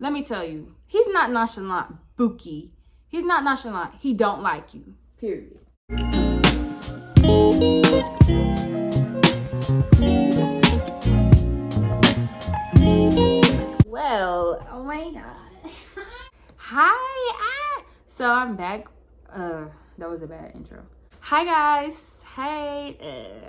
Let me tell you, he's not nonchalant, Bookie. He's not nonchalant. He don't like you. Period. Well, oh my god. Hi. So I'm back. That was a bad intro. Hi guys. Hey.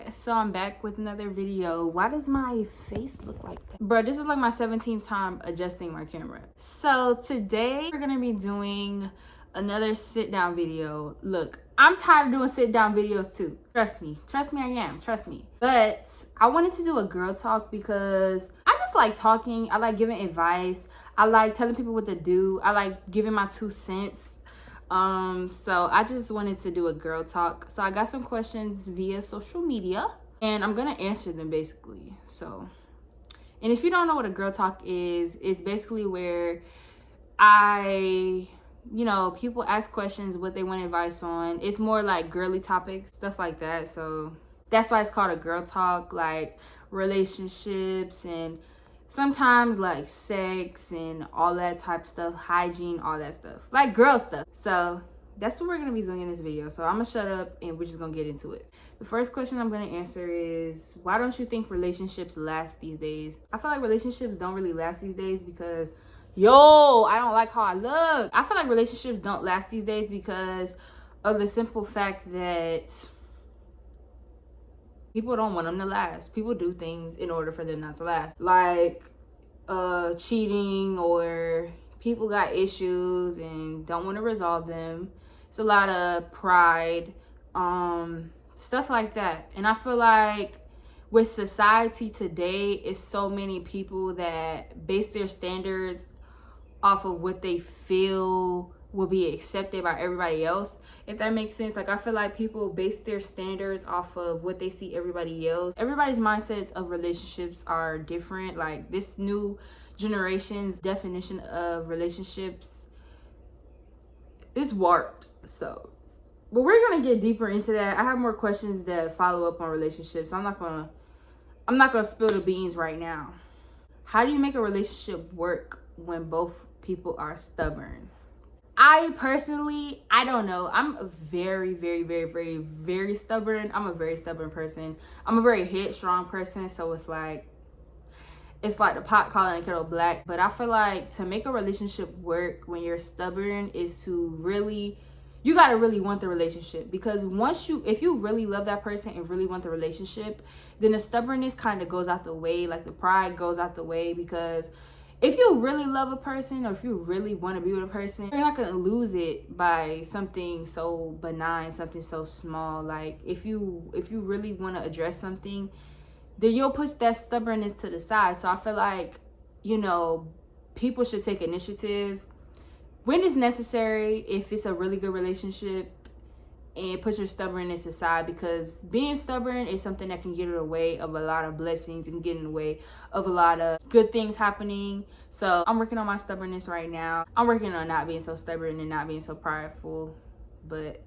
So I'm back with another video. Why does my face look like that? Bro, this is like my 17th time adjusting my camera. So today we're gonna be doing another sit down video. Look, I'm tired of doing sit down videos too. Trust me I am, trust me. But I wanted to do a girl talk because I just like talking. I like giving advice. I like telling people what to do. I like giving my 2 cents. So I just wanted to do a girl talk. So I got some questions via social media and I'm gonna answer them basically. So, and if you don't know what a girl talk is, it's basically where people ask questions, what they want advice on. It's more like girly topics, stuff like that. So that's why it's called a girl talk, like relationships and sometimes like sex and all that type of stuff, hygiene, all that stuff, like girl stuff. So that's what we're gonna be doing in this video. So I'm gonna shut up and we're just gonna get into it. The first question I'm gonna answer is, why don't you think relationships last these days? I feel like relationships don't really last these days because I don't like how I look. I feel like relationships don't last these days because of the simple fact that people don't want them to last. People do things in order for them not to last, like cheating, or people got issues and don't want to resolve them. It's a lot of pride, stuff like that. And I feel like with society today, it's so many people that base their standards off of what they feel will be accepted by everybody else, if that makes sense. Like, I feel like people base their standards off of what they see everybody else. Everybody's mindsets of relationships are different. Like, this new generation's definition of relationships is warped. So, but we're gonna get deeper into that. I have more questions that follow up on relationships. I'm not gonna spill the beans right now. How do you make a relationship work when both people are stubborn? I personally, I don't know. I'm very, very, very, very, very stubborn. I'm a very stubborn person. I'm a very headstrong person. So it's like the pot calling the kettle black. But I feel like to make a relationship work when you're stubborn is to really, you got to really want the relationship. Because if you really love that person and really want the relationship, then the stubbornness kind of goes out the way. Like, the pride goes out the way. Because if you really love a person, or if you really want to be with a person, you're not going to lose it by something so benign, something so small. Like, if you really want to address something, then you'll push that stubbornness to the side. So I feel like, people should take initiative when it's necessary, if it's a really good relationship, and put your stubbornness aside, because being stubborn is something that can get in the way of a lot of blessings and get in the way of a lot of good things happening. So I'm working on my stubbornness right now. I'm working on not being so stubborn and not being so prideful. But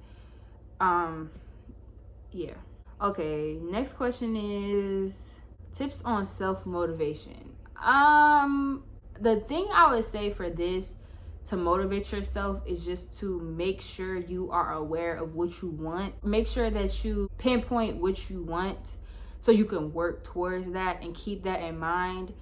yeah. Okay, next question is tips on self-motivation. The thing I would say for this, to motivate yourself, is just to make sure you are aware of what you want. Make sure that you pinpoint what you want so you can work towards that and keep that in mind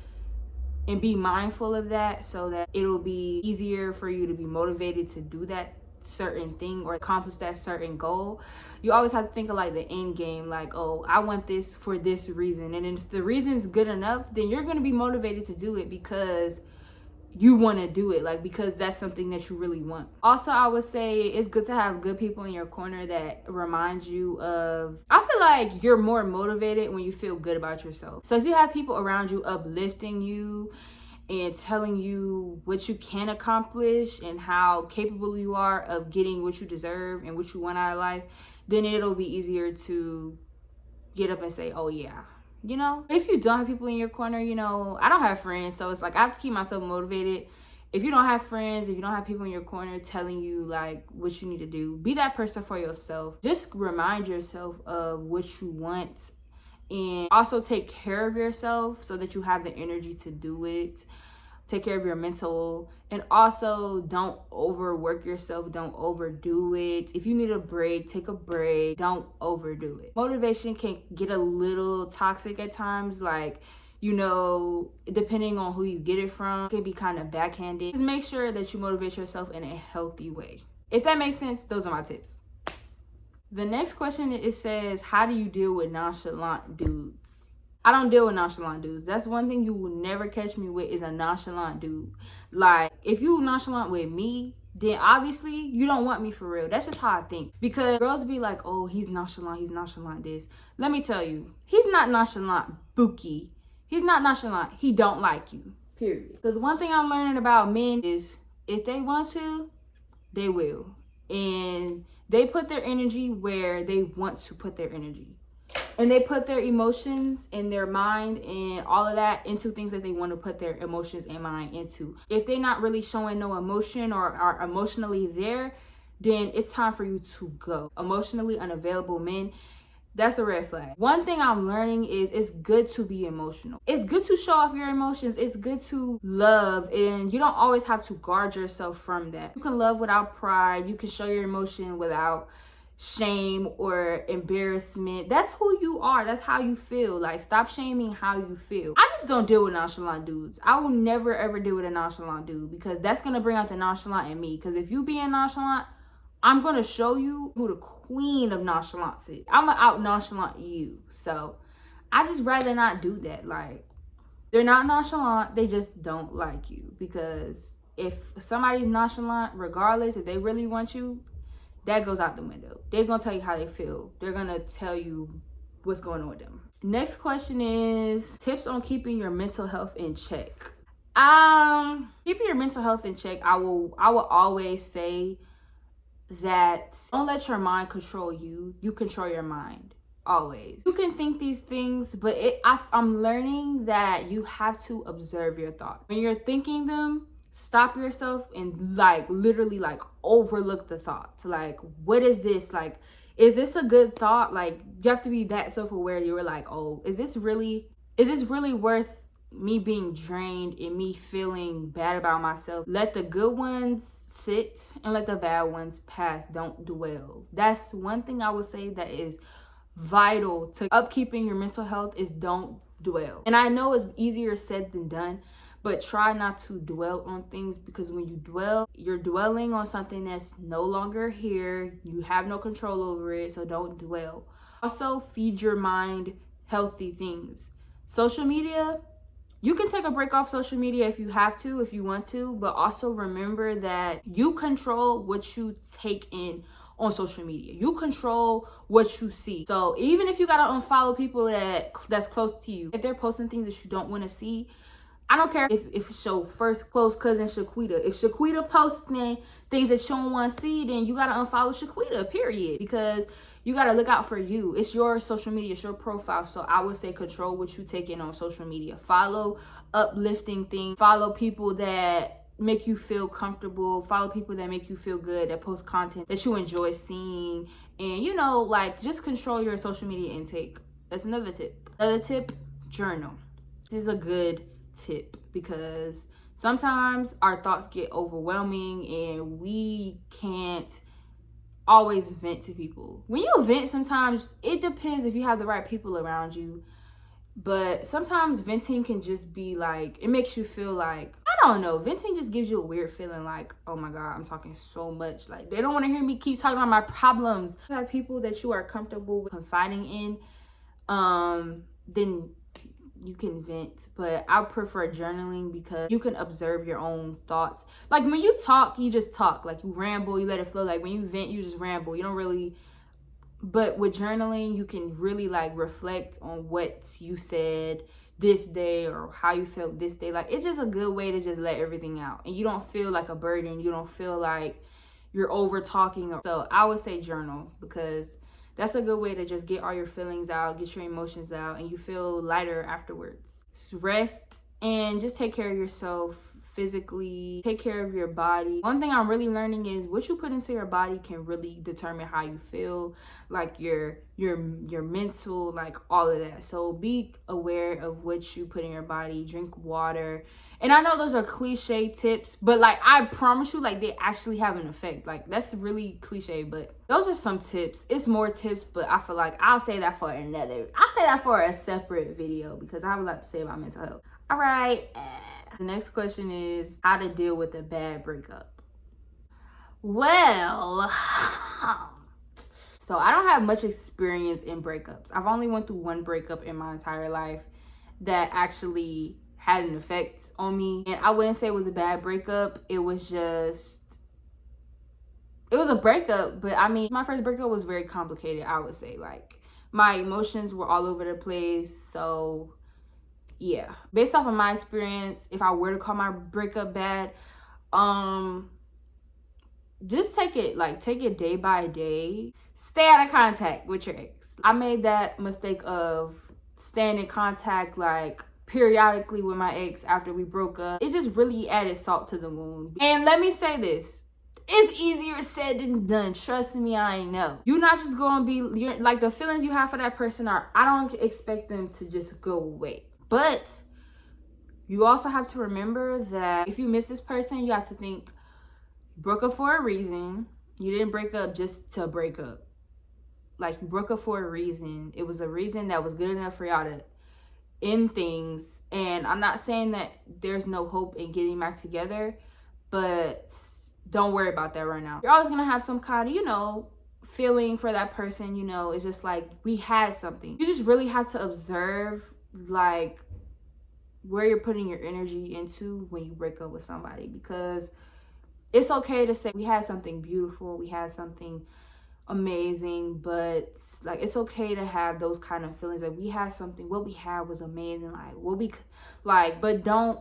and be mindful of that, so that it'll be easier for you to be motivated to do that certain thing or accomplish that certain goal. You always have to think of like the end game, like, oh, I want this for this reason. And if the reason's good enough, then you're going to be motivated to do it because you want to do it, like, because that's something that you really want. Also, I would say it's good to have good people in your corner that remind you of, I feel like you're more motivated when you feel good about yourself. So if you have people around you uplifting you and telling you what you can accomplish and how capable you are of getting what you deserve and what you want out of life, then it'll be easier to get up and say, oh yeah. If you don't have people in your corner, I don't have friends, so it's like I have to keep myself motivated. If you don't have friends, if you don't have people in your corner telling you like what you need to do, be that person for yourself. Just remind yourself of what you want, and also take care of yourself so that you have the energy to do it. take care of your mental, and also don't overwork yourself, don't overdo it. If you need a break, take a break, don't overdo it. Motivation can get a little toxic at times, like, you know, depending on who you get it from, it can be kind of backhanded. Just make sure that you motivate yourself in a healthy way. If that makes sense, those are my tips. The next question, it says, how do you deal with nonchalant dudes? I don't deal with nonchalant dudes. That's one thing you will never catch me with, is a nonchalant dude. Like, if you nonchalant with me, then obviously you don't want me for real. That's just how I think. Because girls be like, oh, he's nonchalant this. Let me tell you, he's not nonchalant, Buki. He's not nonchalant. He don't like you, period. Because one thing I'm learning about men is, if they want to, they will. And they put their energy where they want to put their energy. And they put their emotions and their mind and all of that into things that they want to put their emotions and mind into. If they're not really showing no emotion or are emotionally there, then it's time for you to go. Emotionally unavailable men, that's a red flag. One thing I'm learning is, it's good to be emotional. It's good to show off your emotions. It's good to love, and you don't always have to guard yourself from that. You can love without pride. You can show your emotion without shame or embarrassment. That's who you are. That's how you feel. Like, stop shaming how you feel. I just don't deal with nonchalant dudes. I will never ever deal with a nonchalant dude, because that's gonna bring out the nonchalant in me. Because if you being nonchalant, I'm gonna show you who the queen of nonchalance is. I'm gonna out nonchalant you. So I just rather not do that. Like, they're not nonchalant, they just don't like you. Because if somebody's nonchalant, regardless, if they really want you, that goes out the window. They're gonna tell you how they feel. They're gonna tell you what's going on with them. Next question is tips on keeping your mental health in check. Keeping your mental health in check, I will always say that don't let your mind control you. You control your mind. Always. You can think these things, but I'm learning that you have to observe your thoughts. When you're thinking them, stop yourself and like literally like overlook the thoughts. Like, what is this? Like, is this a good thought? Like, you have to be that self-aware. You were like, oh, is this really worth me being drained and me feeling bad about myself? Let the good ones sit and let the bad ones pass. Don't dwell. That's one thing I would say that is vital to upkeeping your mental health, is don't dwell. And I know it's easier said than done, but try not to dwell on things, because when you dwell, you're dwelling on something that's no longer here. You have no control over it, so don't dwell. Also, feed your mind healthy things. Social media, you can take a break off social media if you have to, if you want to, but also remember that you control what you take in on social media. You control what you see. So even if you gotta unfollow people that's close to you, if they're posting things that you don't want to see, I don't care if it's your first close cousin Shaquita. If Shaquita posting things that you don't want to see, then you gotta unfollow Shaquita, period. Because you gotta look out for you. It's your social media, it's your profile. So I would say control what you take in on social media. Follow uplifting things. Follow people that make you feel comfortable. Follow people that make you feel good, that post content that you enjoy seeing. And, you know, like, just control your social media intake. That's another tip. Another tip, journal. This is a good tip, because sometimes our thoughts get overwhelming and we can't always vent to people. When you vent, sometimes it depends if you have the right people around you, but sometimes venting can just be like, it makes you feel like, I don't know, venting just gives you a weird feeling like, oh my God, I'm talking so much. Like, they don't want to hear me keep talking about my problems. If you have people that you are comfortable with confiding in, then you can vent. But I prefer journaling, because you can observe your own thoughts. Like, when you talk, you just talk. Like, you ramble, you let it flow. Like, when you vent, you just ramble. You don't really. But with journaling, you can really like reflect on what you said this day or how you felt this day. Like, it's just a good way to just let everything out, and you don't feel like a burden. You don't feel like you're over talking. So I would say journal, because that's a good way to just get all your feelings out, get your emotions out, and you feel lighter afterwards. Rest and just take care of yourself. physically. Take care of your body. One thing I'm really learning is what you put into your body can really determine how you feel, like your mental, like all of that. So be aware of what you put in your body. Drink water. And I know those are cliche tips, but like I promise you, like they actually have an effect. Like that's really cliche, but those are some tips. It's more tips, but I feel like I'll say that for a separate video because I have a lot to say about mental health. All right. The next question is how to deal with a bad breakup. Well, so I don't have much experience in breakups. I've only went through one breakup in my entire life that actually had an effect on me. And I wouldn't say it was a bad breakup. It was a breakup, but I mean, my first breakup was very complicated, I would say. Like, my emotions were all over the place. So, yeah. Based off of my experience, if I were to call my breakup bad, just take it day by day. Stay out of contact with your ex. I made that mistake of staying in contact, like, periodically with my ex after we broke up. It just really added salt to the wound. And let me say this, it's easier said than done. Trust me, I know. You're not just gonna be, like, the feelings you have for that person I don't expect them to just go away. But you also have to remember that if you miss this person, you have to think, you broke up for a reason. You didn't break up just to break up. Like, you broke up for a reason. It was a reason that was good enough for y'all to end things. And I'm not saying that there's no hope in getting back together, but don't worry about that right now. You're always gonna have some kind of, feeling for that person. It's just like, we had something. You just really have to observe, like, where you're putting your energy into when you break up with somebody, because it's okay to say we had something beautiful, we had something amazing, but like, it's okay to have those kind of feelings. Like, we had something, what we had was amazing, but don't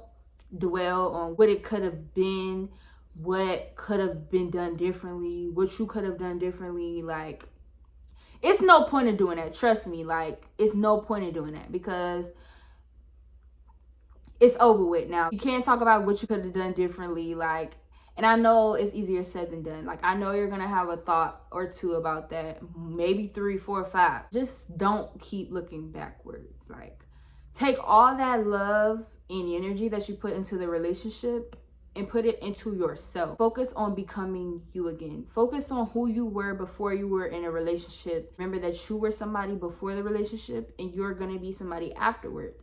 dwell on what it could have been, what could have been done differently, what you could have done differently. Like, it's no point in doing that. Trust me, like, it's no point in doing that because it's over with now. You can't talk about what you could have done differently. Like, and I know it's easier said than done. Like, I know you're gonna have a thought or two about that, maybe 3, 4, 5. Just don't keep looking backwards. Like, take all that love and energy that you put into the relationship and put it into yourself. Focus on becoming you again. Focus on who you were before you were in a relationship. Remember that you were somebody before the relationship and you're gonna be somebody afterward.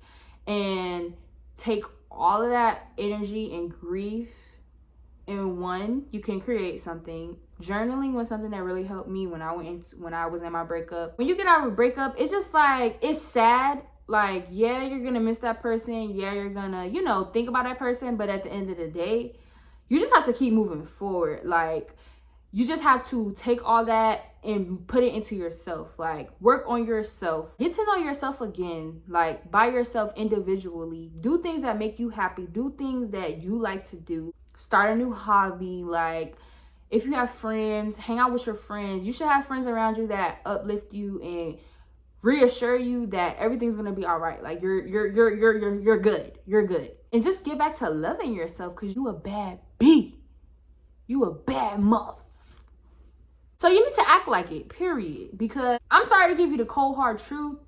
And take all of that energy and grief in one. You can create something. Journaling was something that really helped me when I was in my breakup. When you get out of a breakup, it's just like, it's sad. Like, yeah, you're gonna miss that person. Yeah, you're gonna, think about that person. But at the end of the day, you just have to keep moving forward. Like, you just have to take all that and put it into yourself. Like, work on yourself. Get to know yourself again, like, by yourself individually. Do things that make you happy. Do things that you like to do. Start a new hobby. Like, if you have friends, hang out with your friends. You should have friends around you that uplift you and reassure you that everything's gonna be all right. Like, you're good. You're good. And just get back to loving yourself, because you a bad bee. You a bad muff. So you need to act like it, period. Because I'm sorry to give you the cold hard truth,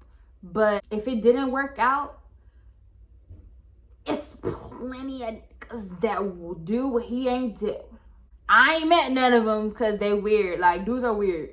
but if it didn't work out, it's plenty of niggas that will do what he ain't do. I ain't met none of them because they weird. Like, dudes are weird.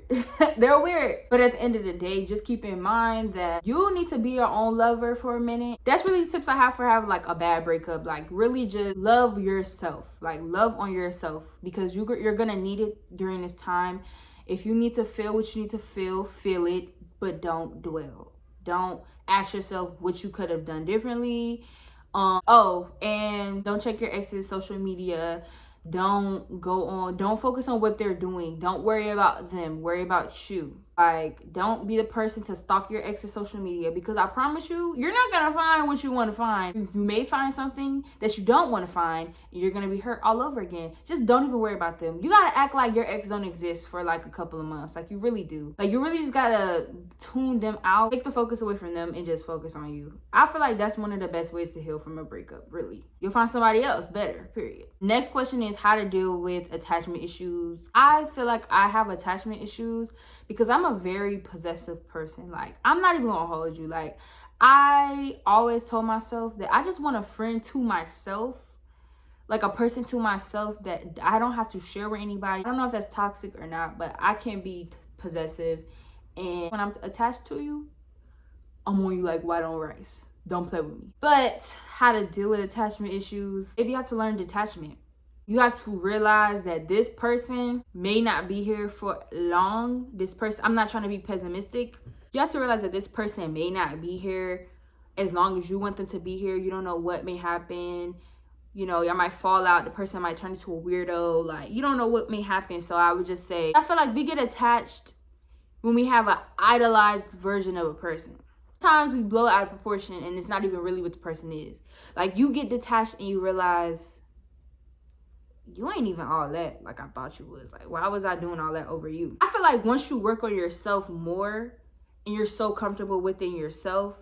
They're weird. But at the end of the day, just keep in mind that you need to be your own lover for a minute. That's really the tips I have for having, like, a bad breakup. Like, really just love yourself. Like, love on yourself, because you're going to need it during this time. If you need to feel what you need to feel it, but don't dwell. Don't ask yourself what you could have done differently. And don't check your ex's social media. Don't don't focus on what they're doing. Don't worry about them. Worry about you. Like, don't be the person to stalk your ex's social media, because I promise you, you're not gonna find what you want to find. You may find something that you don't want to find, and you're gonna be hurt all over again. Just don't even worry about them. You gotta act like your ex don't exist for like a couple of months. Like, you really do. Like, you really just gotta tune them out, take the focus away from them, and just focus on you. I feel like that's one of the best ways to heal from a breakup. Really, you'll find somebody else better. Period. Next question is how to deal with attachment issues. I feel like I have attachment issues because I'm a very possessive person. Like, I'm not even gonna hold you. Like, I always told myself that I just want a friend to myself, like a person to myself that I don't have to share with anybody. I don't know if that's toxic or not, but I can be possessive, and when I'm attached to you, I'm on you like white on rice. Don't play with me. But how to deal with attachment issues, maybe you have to learn detachment. You have to realize that this person may not be here for long. This person, I'm not trying to be pessimistic. You have to realize that this person may not be here as long as you want them to be here. You don't know what may happen. You know, y'all might fall out. The person might turn into a weirdo. Like, you don't know what may happen. So I would just say, I feel like we get attached when we have an idolized version of a person. Sometimes we blow it out of proportion and it's not even really what the person is. Like, you get detached and you realize you ain't even all that like I thought you was. Like, why was I doing all that over you? I feel like once you work on yourself more and you're so comfortable within yourself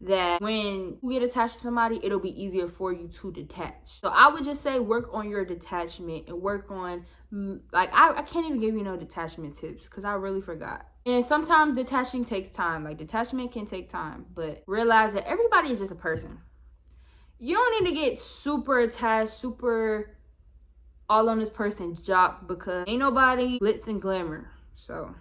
that when you get attached to somebody, it'll be easier for you to detach. So I would just say work on your detachment and work on, like, I can't even give you no detachment tips because I really forgot. And sometimes detaching takes time. Like, detachment can take time, but realize that everybody is just a person. You don't need to get super attached, super all on this person's job, because ain't nobody glitz and glamour. So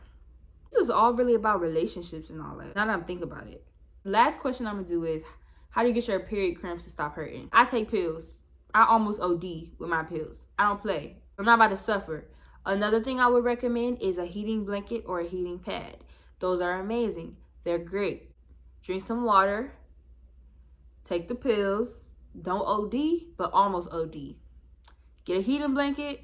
this is all really about relationships and all that. Now that I'm thinking about it. Last question I'm gonna do is, how do you get your period cramps to stop hurting? I take pills. I almost OD with my pills. I don't play. I'm not about to suffer. Another thing I would recommend is a heating blanket or a heating pad. Those are amazing. They're great. Drink some water. Take the pills. Don't OD, but almost OD. Get a heating blanket,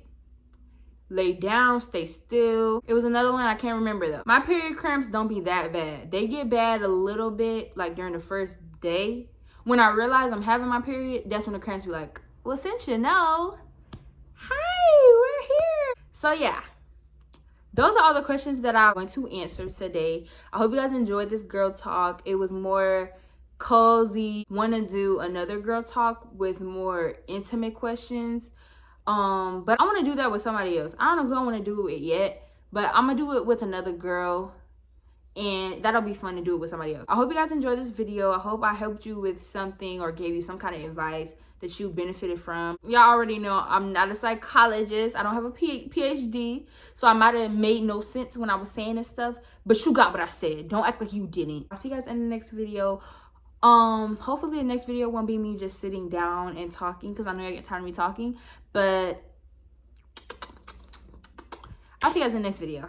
lay down, stay still. It was another one I can't remember though. My period cramps don't be that bad. They get bad a little bit like during the first day. When I realize I'm having my period, that's when the cramps be like, well, since you know, hi, we're here. So yeah, those are all the questions that I want to answer today. I hope you guys enjoyed this girl talk. It was more cozy. Want to do another girl talk with more intimate questions. But I want to do that with somebody else. I don't know who I want to do it yet, but I'm gonna do it with another girl, and that'll be fun to do it with somebody else. I hope you guys enjoyed this video. I hope I helped you with something or gave you some kind of advice that you benefited from. Y'all already know I'm not a psychologist. I don't have a PhD, so I might have made no sense when I was saying this stuff, but you got what I said. Don't act like you didn't. I'll see you guys in the next video. Hopefully the next video won't be me just sitting down and talking, because I know I get tired of me talking, but I'll see you guys in the next video.